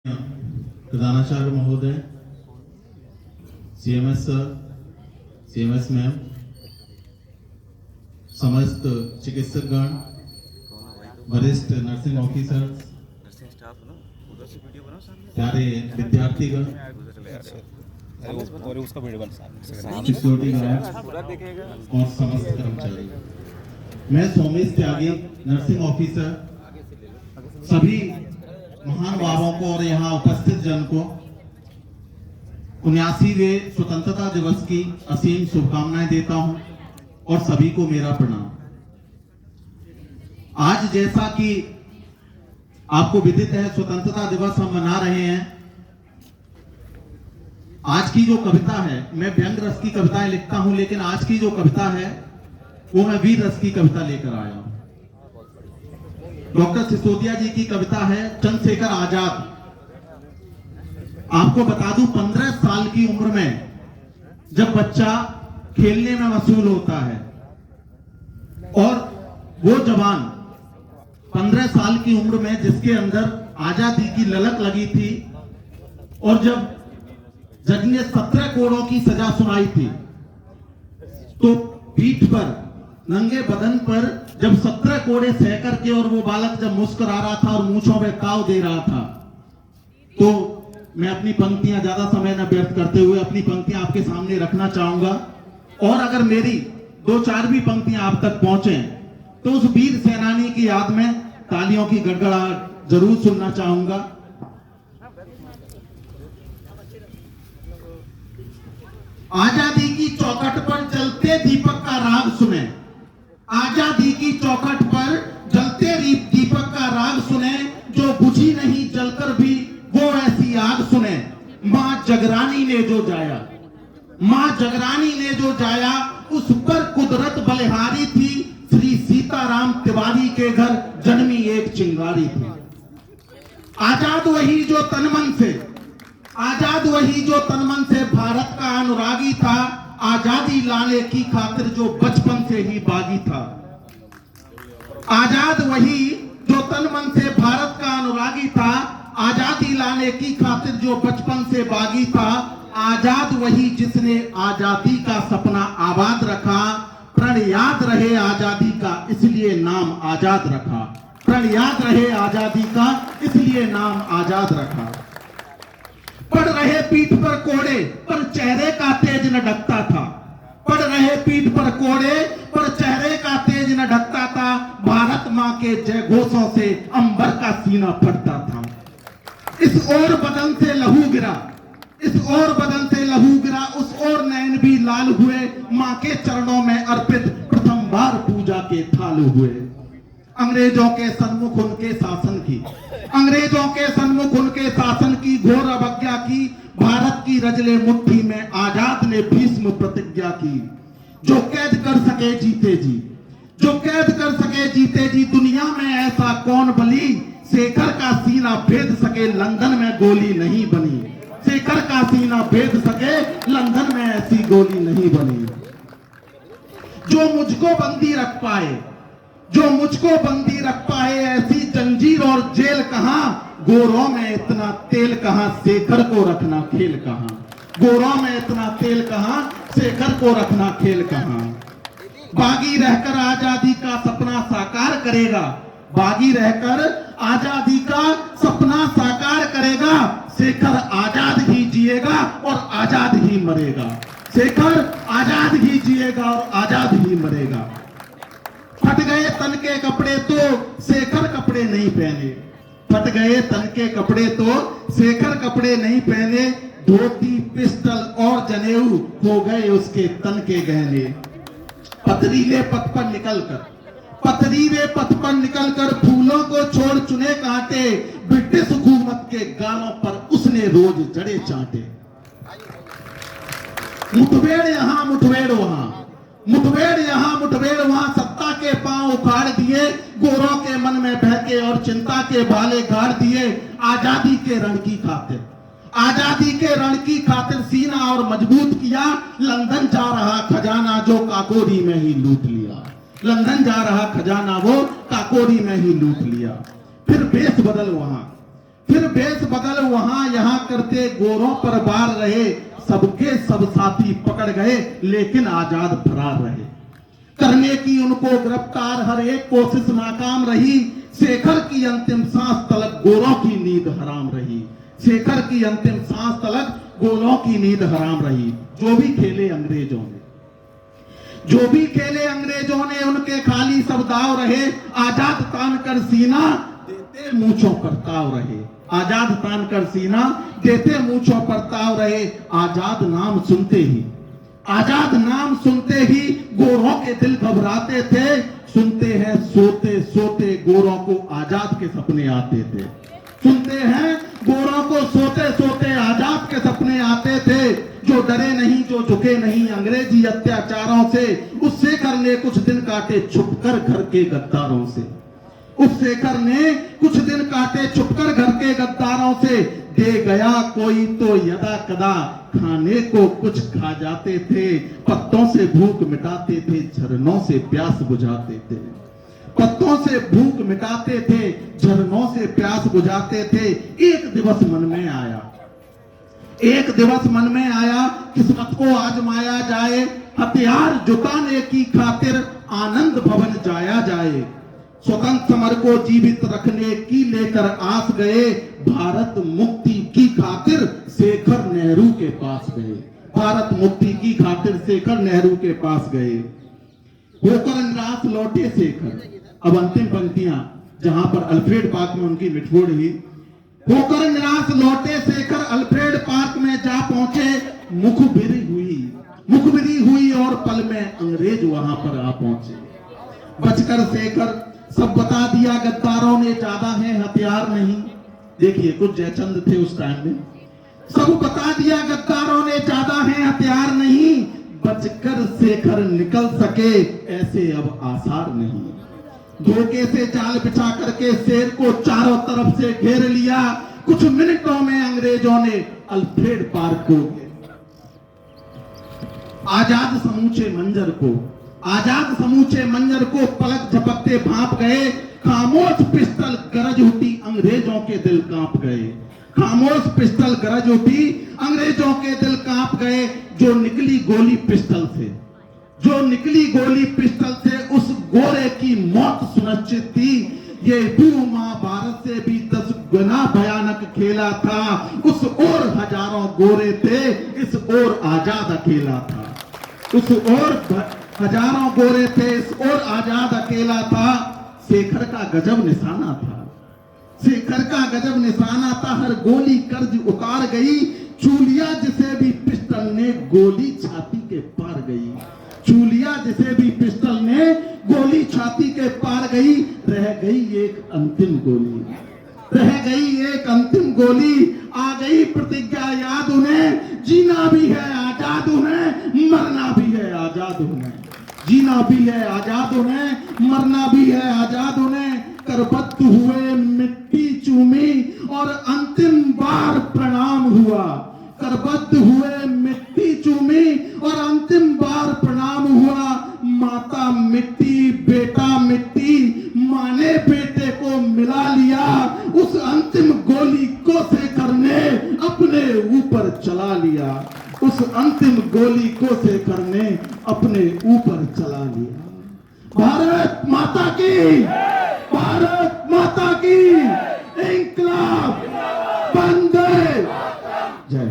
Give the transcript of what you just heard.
प्रधानाचार्य महोदय, CMS sir, CMS ma'am, समस्त चिकित्सकगण, वरिष्ठ नर्सिंग ऑफिसर, प्यारे विद्यार्थीगण, सिक्योरिटी गार्ड और समस्त कर्मचारी, मैं सोमेश त्यागी, नर्सिंग ऑफिसर, सभी महानुभावों को और यहाँ उपस्थित जन को 79वें स्वतंत्रता दिवस की असीम शुभकामनाएं देता हूं और सभी को मेरा प्रणाम। आज जैसा कि आपको विदित है, स्वतंत्रता दिवस हम मना रहे हैं। आज की जो कविता है, मैं व्यंग रस की कविताएं लिखता हूं, लेकिन आज की जो कविता है वो मैं वीर रस की कविता लेकर आया हूं। डॉक्टर सिसोदिया जी की कविता है चंद्रशेखर आजाद। आपको बता दूं, 15 साल की उम्र में जब बच्चा खेलने में मशगूल होता है और वो जवान 15 साल की उम्र में जिसके अंदर आजादी की ललक लगी थी और जब जज ने 17 कोड़ों की सजा सुनाई थी तो पीठ पर, नंगे बदन पर जब 17 कोड़े सह करके और वो बालक जब मुस्कुरा रहा था और मूंछों में ताव दे रहा था, तो मैं अपनी पंक्तियां ज्यादा समय न व्यर्थ करते हुए अपनी पंक्तियां आपके सामने रखना चाहूंगा। और अगर मेरी 2-4 भी पंक्तियां आप तक पहुंचे तो उस वीर सेनानी की याद में तालियों की गड़गड़ाहट जरूर सुनना चाहूंगा। आजादी की चौखट पर जलते दीपक का राग सुने, आजादी की चौखट पर जलते दीपक का राग सुने, जो बुझी नहीं जलकर भी वो ऐसी आग सुने। मां जगरानी ने जो जाया, मां जगरानी ने जो जाया, उस पर कुदरत बलिहारी थी। श्री सीताराम तिवारी के घर जन्मी एक चिंगारी थी। आजाद वही जो तनमन से, आजाद वही जो तनमन से भारत का अनुरागी था, आजादी लाने की खातिर जो बचपन से ही बागी था। आजाद वही जो तन मन से भारत का अनुरागी था, आजादी लाने की खातिर जो बचपन से बागी था। आजाद वही जिसने आजादी का सपना आबाद रखा, प्रण याद रहे आजादी का इसलिए नाम आजाद रखा, प्रण याद रहे आजादी का इसलिए नाम आजाद रखा। पड़ रहे पीठ पर कोड़े पर चेहरे का तेज न ढकता था, पड़ रहे पीठ पर कोड़े पर चेहरे का तेज न ढकता था। भारत मां के जय घोषों से अंबर का सीना फटता था। इस ओर बदन से लहू गिरा, इस ओर बदन से लहू गिरा, उस ओर नैन भी लाल हुए, मां के चरणों में अर्पित प्रथम बार पूजा के थाल हुए। अंग्रेजों के सन्मुख उनके शासन की, अंग्रेजों के सन्मुख उनके शासन की घोर अवज्ञा की, भारत की रजले मुट्ठी में आजाद ने भीष्म प्रतिज्ञा की। जो कैद कर सके जीते जी, जो कैद कर सके जीते जी, दुनिया में ऐसा कौन बली, शेखर का सीना भेद सके लंदन में गोली नहीं बनी, शेखर का सीना भेद सके लंदन में ऐसी गोली नहीं बनी। जो मुझको बंदी रख पाए, जो मुझको बंदी रख पाए, ऐसी जंजीर और जेल कहां, गोरों में इतना तेल कहां, शेखर को रखना खेल कहां, गोरों में इतना तेल कहां, शेखर को रखना खेल कहां। बागी रहकर आजादी का सपना साकार करेगा, बागी रहकर आजादी का सपना साकार करेगा, शेखर आजाद ही जिएगा और आजाद ही मरेगा, शेखर आजाद ही जिएगा और आजाद ही मरेगा। फट गए तन के कपड़े तो शेखर कपड़े नहीं पहने, फट गए तन के कपड़े तो शेखर कपड़े नहीं पहने, धोती पिस्टल और जनेऊ हो गए उसके तन के गहने। पथरीले पथ पर निकलकर, पथरीले पथ पर निकलकर फूलों को छोड़ चुने कांटे, ब्रिटिश हुकूमत के गालों पर उसने रोज जड़े चाटे। मुठभेड़ यहाँ मुठभेड़ वहां, मुठभेड़ यहाँ मुठभेड़ वहां, सत्ता के पांव उखाड़ दिए, गोरों के मन में बहके और चिंता के भाले गाड़ दिए। आजादी के रण की खातिर, आजादी के रण की खातिर सीना और मजबूत किया, लंदन जा रहा खजाना जो काकोरी में ही लूट लिया, लंदन जा रहा खजाना वो काकोरी में ही लूट लिया। फिर बेस बदल वहां, फिर भेष बदल वहां यहाँ करते, गोरों पर वार रहे, सबके सब साथी पकड़ गए, लेकिन आजाद फरार रहे। करने की उनको गिरफ्तार हर एक कोशिश नाकाम रही, शेखर की अंतिम सांस तलक गोरों की नींद हराम रही। शेखर की अंतिम सांस तलक गोरों की नींद हराम रही। जो भी खेले अंग्रेजों ने, जो भी खेले अंग्रेजों ने, उनके खाली सब दाव रहे, आजाद तान कर सीना देते मूंछों पर ताव रहे। आजाद तान कर सीना देते मूंछों पर ताव रहे। आजाद नाम सुनते ही, आजाद नाम सुनते ही गोरों के दिल घबराते थे। सुनते हैं सोते सोते गोरों को आजाद के सपने आते थे। सुनते हैं गोरों को सोते सोते आजाद के सपने आते थे। जो डरे नहीं, जो झुके नहीं अंग्रेजी अत्याचारों से, उस शेखर ने कुछ दिन काटे छुपकर घर के गद्दारों से। उस शेखर ने कुछ दिन काटे छुपकर घर के गद्दारों से। दे गया कोई तो यदा कदा, खाने को कुछ खा जाते थे। पत्तों से भूख मिटाते थे, झरनों से प्यास बुझाते थे। पत्तों से भूख मिटाते थे, झरनों से प्यास बुझाते थे। एक दिवस मन में आया, एक दिवस मन में आया, किस्मत को आजमाया जाए। हथियार जुटाने की खातिर आनंद भवन जाया जाए। स्वतंत्र समर को जीवित रखने की लेकर आस गए। भारत मुक्ति की खातिर शेखर नेहरू के पास गए। भारत मुक्ति की खातिर शेखर नेहरू के पास गए। होकर निराश लौटे शेखर। अब अंतिम पंक्तियां जहां पर अल्फ्रेड पार्क में उनकी मिठभोड़ हुई। होकर निराश लौटे शेखर, अल्फ्रेड पार्क में जा पहुंचे। मुखबिरी हुई और पल में अंग्रेज वहां पर आ पहुंचे। बचकर शेखर, सब बता दिया गद्दारों ने, ज्यादा है हथियार नहीं। देखिए कुछ जयचंद थे उस टाइम में। सब बता दिया गद्दारों ने, ज्यादा है हथियार नहीं। बचकर शेखर निकल सके, ऐसे अब आसार नहीं। धोखे से जाल बिछा करके शेर को चारों तरफ से घेर लिया। कुछ मिनटों में अंग्रेजों ने अल्फ्रेड पार्क को, आजाद समूचे मंजर को पलक झपकते भांप गए। खामोश पिस्टल गरज उठी, अंग्रेजों के दिल कांप गए। खामोश पिस्टल गरज उठी, अंग्रेजों के दिल कांप गए। जो निकली गोली पिस्टल से, उस गोरे की मौत सुनिश्चित थी। ये महाभारत से भी 10 गुना भयानक खेला था। उस ओर हजारों गोरे थे, इस ओर आजाद अकेला था। उस ओर हजारों गोरे थे, इस ओर आजाद अकेला था। शेखर का गजब निशाना था। शेखर का गजब निशाना था। हर गोली कर्ज उतार गई। चूलिया जिसे भी पिस्टल ने गोली छाती के पार गई। चूलिया जिसे भी पिस्टल ने गोली छाती के पार गई। रह गई एक अंतिम गोली, रह गई एक अंतिम गोली। आ गई प्रतिज्ञा याद उन्हें, जीना भी है आजाद उन्हें, मरना भी है आजाद उन्हें। जीना भी है आजाद उन्हें, मरना भी है आजाद उन्हें। करबद्ध हुए मिट्टी चूमी और अंतिम बार प्रणाम हुआ। करबद्ध हुए मिट्टी चूमी और अंतिम बार प्रणाम हुआ। माता मिट्टी, बेटा मिट्टी, माँ ने बेटे को मिला लिया। उस अंतिम गोली को शेखर ने अपने ऊपर चला लिया। उस अंतिम गोली को शेखर ने अपने ऊपर चला लिया। भारत माता की, भारत माता की, इंकलाब, वंदे जय।